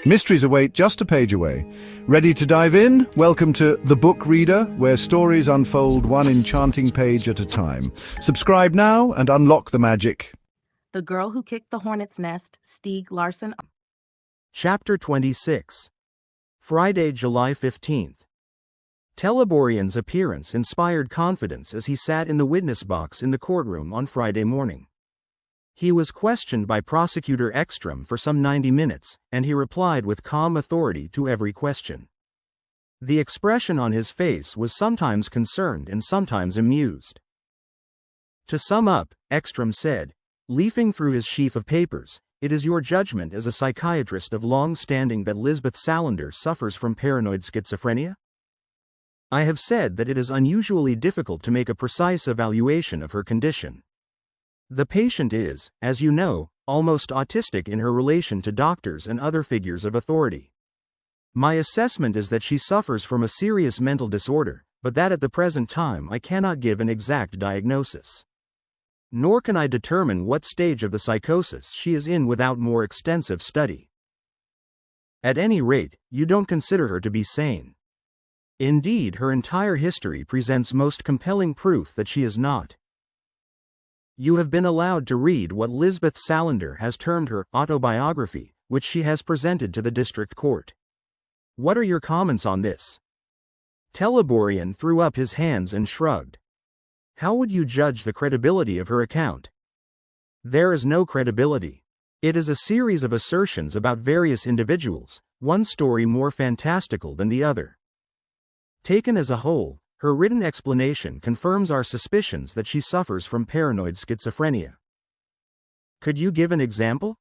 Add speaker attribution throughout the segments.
Speaker 1: Mysteries await just a page away. Ready to dive in? Welcome to The Book Reader, where stories unfold one enchanting page at a time. Subscribe now and unlock the magic.
Speaker 2: The Girl Who Kicked the Hornet's Nest, Stieg Larsson.
Speaker 3: Chapter 26. Friday, July 15th. Teleborian's appearance inspired confidence as he sat in the witness box in the courtroom on Friday morning. He was questioned by Prosecutor Ekström for some 90 minutes, and he replied with calm authority to every question. The expression on his face was sometimes concerned and sometimes amused. To sum up, Ekström said, leafing through his sheaf of papers, "It is your judgment as a psychiatrist of long standing that Lisbeth Salander suffers from paranoid schizophrenia? I have said that it is unusually difficult to make a precise evaluation of her condition. The patient is, as you know, almost autistic in her relation to doctors and other figures of authority. My assessment is that she suffers from a serious mental disorder, but that at the present time I cannot give an exact diagnosis. Nor can I determine what stage of the psychosis she is in without more extensive study. At any rate, you don't consider her to be sane. Indeed, her entire history presents most compelling proof that she is not. You have been allowed to read what Lisbeth Salander has termed her autobiography, which she has presented to the district court. What are your comments on this?" Teleborian threw up his hands and shrugged. "How would you judge the credibility of her account?" "There is no credibility. It is a series of assertions about various individuals, one story more fantastical than the other. Taken as a whole, her written explanation confirms our suspicions that she suffers from paranoid schizophrenia." "Could you give an example?"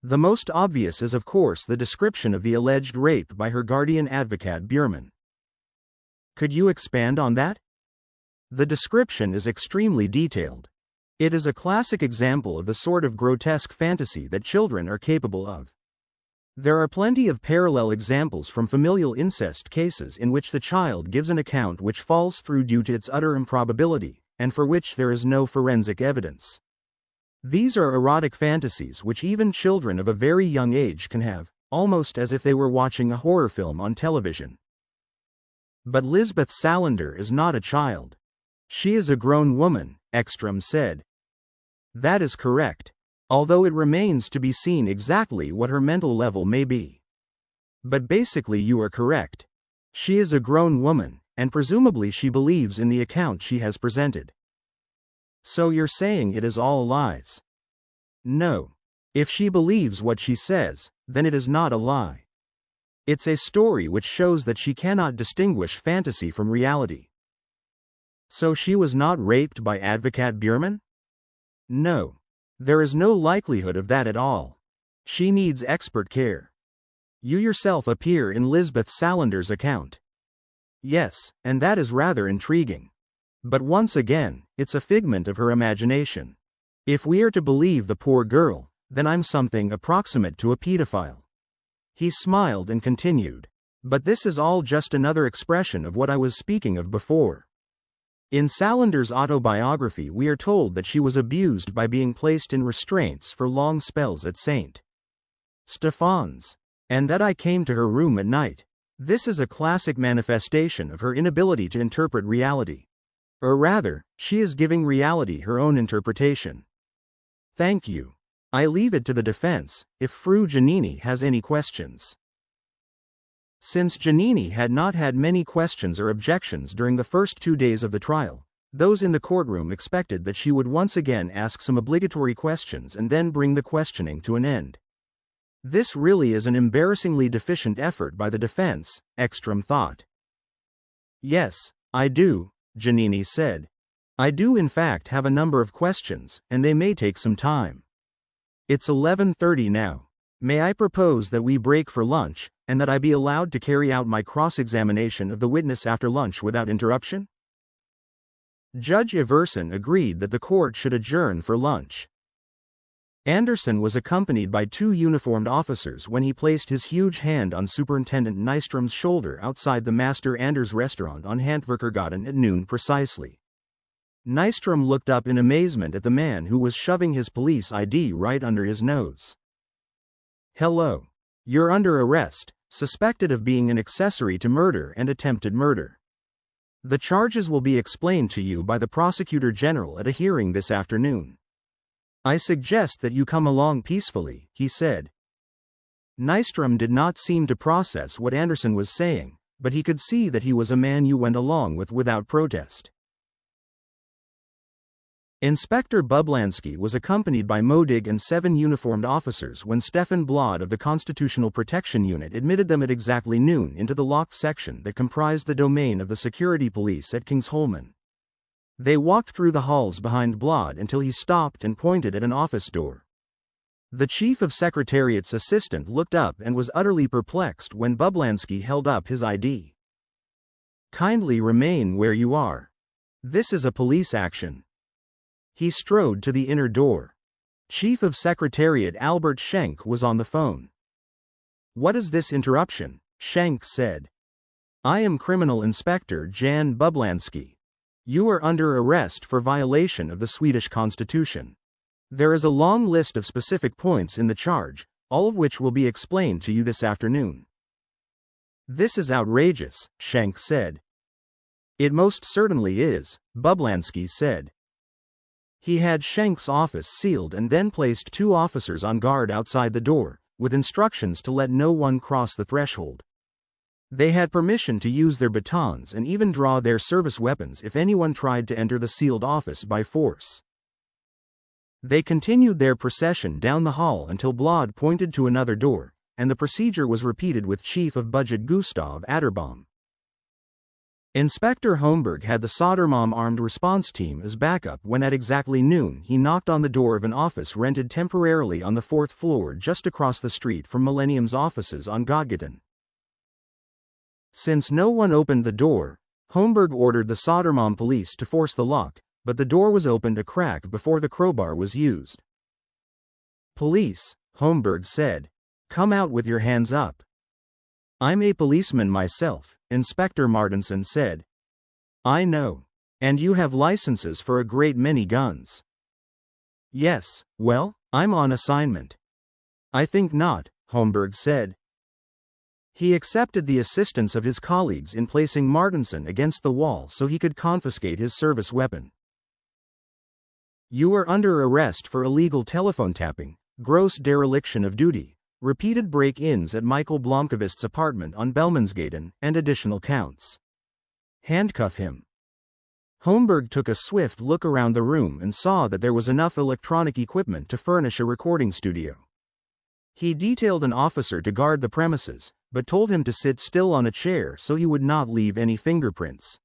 Speaker 3: "The most obvious is of course the description of the alleged rape by her guardian advocate Bjurman." "Could you expand on that?" "The description is extremely detailed. It is a classic example of the sort of grotesque fantasy that children are capable of. There are plenty of parallel examples from familial incest cases in which the child gives an account which falls through due to its utter improbability, and for which there is no forensic evidence. These are erotic fantasies which even children of a very young age can have, almost as if they were watching a horror film on television. But Lisbeth Salander is not a child. She is a grown woman," Ekström said. "That is correct, although it remains to be seen exactly what her mental level may be. But basically you are correct. She is a grown woman, and presumably she believes in the account she has presented." "So you're saying it is all lies?" "No. If she believes what she says, then it is not a lie. It's a story which shows that she cannot distinguish fantasy from reality." "So she was not raped by advocate Bjurman?" "No. There is no likelihood of that at all. She needs expert care." "You yourself appear in Lisbeth Salander's account." "Yes, and that is rather intriguing. But once again, it's a figment of her imagination. If we are to believe the poor girl, then I'm something approximate to a pedophile." He smiled and continued. "But this is all just another expression of what I was speaking of before. In Salander's autobiography we are told that she was abused by being placed in restraints for long spells at St. Stephan's, and that I came to her room at night. This is a classic manifestation of her inability to interpret reality. Or rather, she is giving reality her own interpretation." "Thank you. I leave it to the defense, if Fru Giannini has any questions." Since Giannini had not had many questions or objections during the first 2 days of the trial, those in the courtroom expected that she would once again ask some obligatory questions and then bring the questioning to an end. This really is an embarrassingly deficient effort by the defense, Ekström thought. "Yes, I do," Giannini said. "I do in fact have a number of questions, and they may take some time. It's 11:30 now. May I propose that we break for lunch, and that I be allowed to carry out my cross-examination of the witness after lunch without interruption?" Judge Iversen agreed that the court should adjourn for lunch. Anderson was accompanied by 2 uniformed officers when he placed his huge hand on Superintendent Nyström's shoulder outside the Master Anders restaurant on Hantverkargatan at noon precisely. Nyström looked up in amazement at the man who was shoving his police ID right under his nose. "Hello. You're under arrest, suspected of being an accessory to murder and attempted murder. The charges will be explained to you by the Prosecutor General at a hearing this afternoon. I suggest that you come along peacefully, he said. Nyström did not seem to process what Anderson was saying, but he could see that he was a man you went along with without protest. Inspector Bublansky was accompanied by Modig and 7 uniformed officers when Stefan Blad of the Constitutional Protection Unit admitted them at exactly noon into the locked section that comprised the domain of the security police at Kingsholmen. They walked through the halls behind Blad until he stopped and pointed at an office door. The Chief of Secretariat's assistant looked up and was utterly perplexed when Bublansky held up his ID. Kindly remain where you are. This is a police action. He strode to the inner door. Chief of Secretariat Albert Schenk was on the phone. What is this interruption? Schenk said. I am Criminal Inspector Jan Bublansky. You are under arrest for violation of the Swedish Constitution. There is a long list of specific points in the charge, all of which will be explained to you this afternoon. This is outrageous, Schenk said. It most certainly is, Bublansky said. He had Schenk's office sealed and then placed 2 officers on guard outside the door, with instructions to let no one cross the threshold. They had permission to use their batons and even draw their service weapons if anyone tried to enter the sealed office by force. They continued their procession down the hall until Blad pointed to another door, and the procedure was repeated with Chief of Budget Gustav Atterbaum. Inspector Holmberg had the Södermalm armed response team as backup when at exactly noon he knocked on the door of an office rented temporarily on the 4th floor just across the street from Millennium's offices on Godgatan. Since no one opened the door, Holmberg ordered the Södermalm police to force the lock, but the door was opened a crack before the crowbar was used. Police, Holmberg said. Come out with your hands up. I'm a policeman myself, Inspector Martinson said. I know. And you have licenses for a great many guns. Yes, well, I'm on assignment. I think not, Holmberg said. He accepted the assistance of his colleagues in placing Martinson against the wall so he could confiscate his service weapon. You are under arrest for illegal telephone tapping, gross dereliction of duty, repeated break-ins at Michael Blomqvist's apartment on Bellmansgaten, and additional counts. Handcuff him. Holmberg took a swift look around the room and saw that there was enough electronic equipment to furnish a recording studio. He detailed an officer to guard the premises, but told him to sit still on a chair so he would not leave any fingerprints.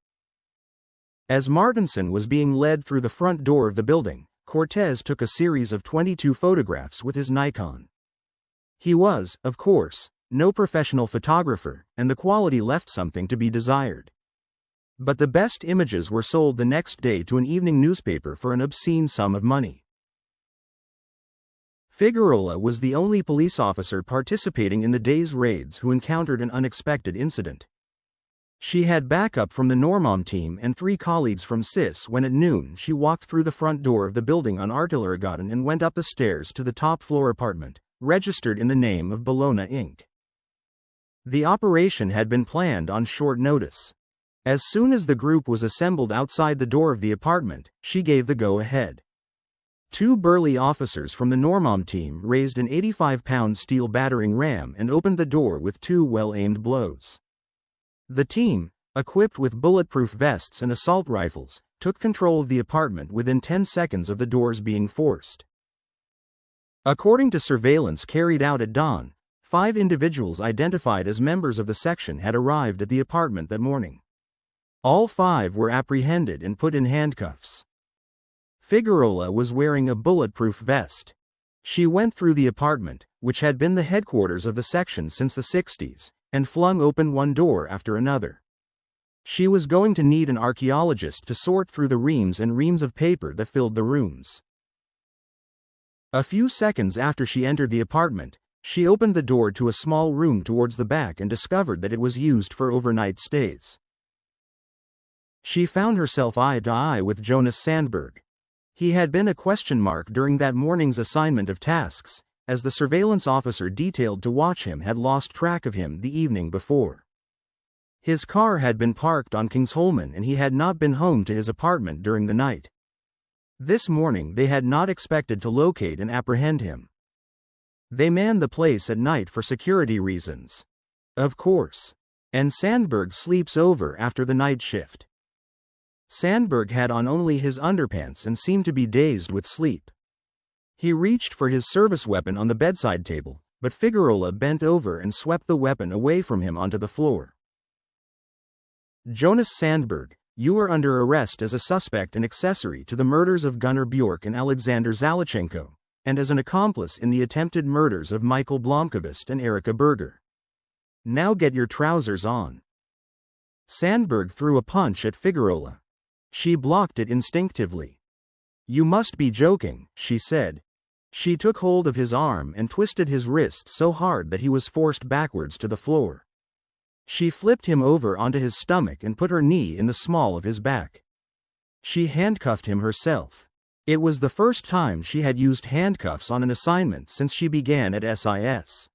Speaker 3: As Martinson was being led through the front door of the building, Cortez took a series of 22 photographs with his Nikon. He was, of course, no professional photographer, and the quality left something to be desired. But the best images were sold the next day to an evening newspaper for an obscene sum of money. Figueroa was the only police officer participating in the day's raids who encountered an unexpected incident. She had backup from the Norrmalm team and 3 colleagues from SIS when at noon she walked through the front door of the building on Artilleregatan and went up the stairs to the top-floor apartment, registered in the name of Bologna Inc. The operation had been planned on short notice. As soon as the group was assembled outside the door of the apartment, she gave the go-ahead. 2 burly officers from the Norrmalm team raised an 85-pound steel battering ram and opened the door with 2 well-aimed blows. The team, equipped with bulletproof vests and assault rifles, took control of the apartment within 10 seconds of the doors being forced. According to surveillance carried out at dawn, 5 individuals identified as members of the section had arrived at the apartment that morning. All 5 were apprehended and put in handcuffs. Figueroa was wearing a bulletproof vest. She went through the apartment, which had been the headquarters of the section since the 60s, and flung open one door after another. She was going to need an archaeologist to sort through the reams and reams of paper that filled the rooms. A few seconds after she entered the apartment, she opened the door to a small room towards the back and discovered that it was used for overnight stays. She found herself eye to eye with Jonas Sandberg. He had been a question mark during that morning's assignment of tasks, as the surveillance officer detailed to watch him had lost track of him the evening before. His car had been parked on Kingsholmen and he had not been home to his apartment during the night. This morning they had not expected to locate and apprehend him. They manned the place at night for security reasons. Of course. And Sandberg sleeps over after the night shift. Sandberg had on only his underpants and seemed to be dazed with sleep. He reached for his service weapon on the bedside table, but Figueroa bent over and swept the weapon away from him onto the floor. Jonas Sandberg, you are under arrest as a suspect and accessory to the murders of Gunnar Bjork and Alexander Zalachenko, and as an accomplice in the attempted murders of Michael Blomqvist and Erika Berger. Now get your trousers on. Sandberg threw a punch at Figueroa. She blocked it instinctively. You must be joking, she said. She took hold of his arm and twisted his wrist so hard that he was forced backwards to the floor. She flipped him over onto his stomach and put her knee in the small of his back. She handcuffed him herself. It was the first time she had used handcuffs on an assignment since she began at SIS.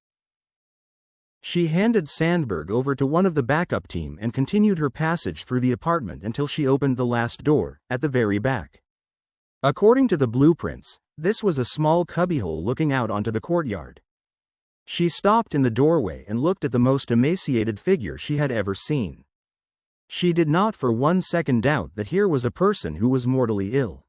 Speaker 3: She handed Sandberg over to one of the backup team and continued her passage through the apartment until she opened the last door, at the very back. According to the blueprints, this was a small cubbyhole looking out onto the courtyard. She stopped in the doorway and looked at the most emaciated figure she had ever seen. She did not for 1 second doubt that here was a person who was mortally ill.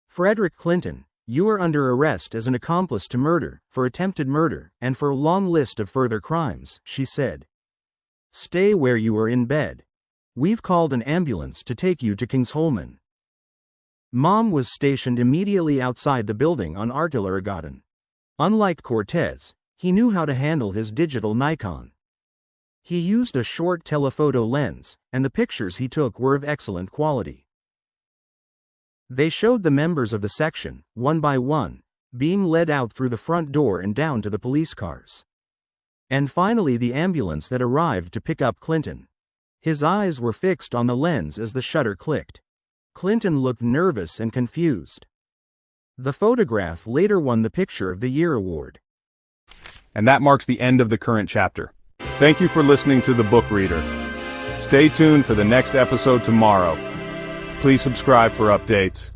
Speaker 3: Frederick Clinton, you are under arrest as an accomplice to murder, for attempted murder, and for a long list of further crimes, she said. Stay where you are in bed. We've called an ambulance to take you to Kingsholmen. Mom was stationed immediately outside the building on Artillerygaten. Unlike Cortez, he knew how to handle his digital Nikon. He used a short telephoto lens, and the pictures he took were of excellent quality. They showed the members of the section, one by one, being led out through the front door and down to the police cars. And finally the ambulance that arrived to pick up Clinton. His eyes were fixed on the lens as the shutter clicked. Clinton looked nervous and confused. The photograph later won the Picture of the Year award.
Speaker 4: And that marks the end of the current chapter. Thank you for listening to The Book Reader. Stay tuned for the next episode tomorrow. Please subscribe for updates.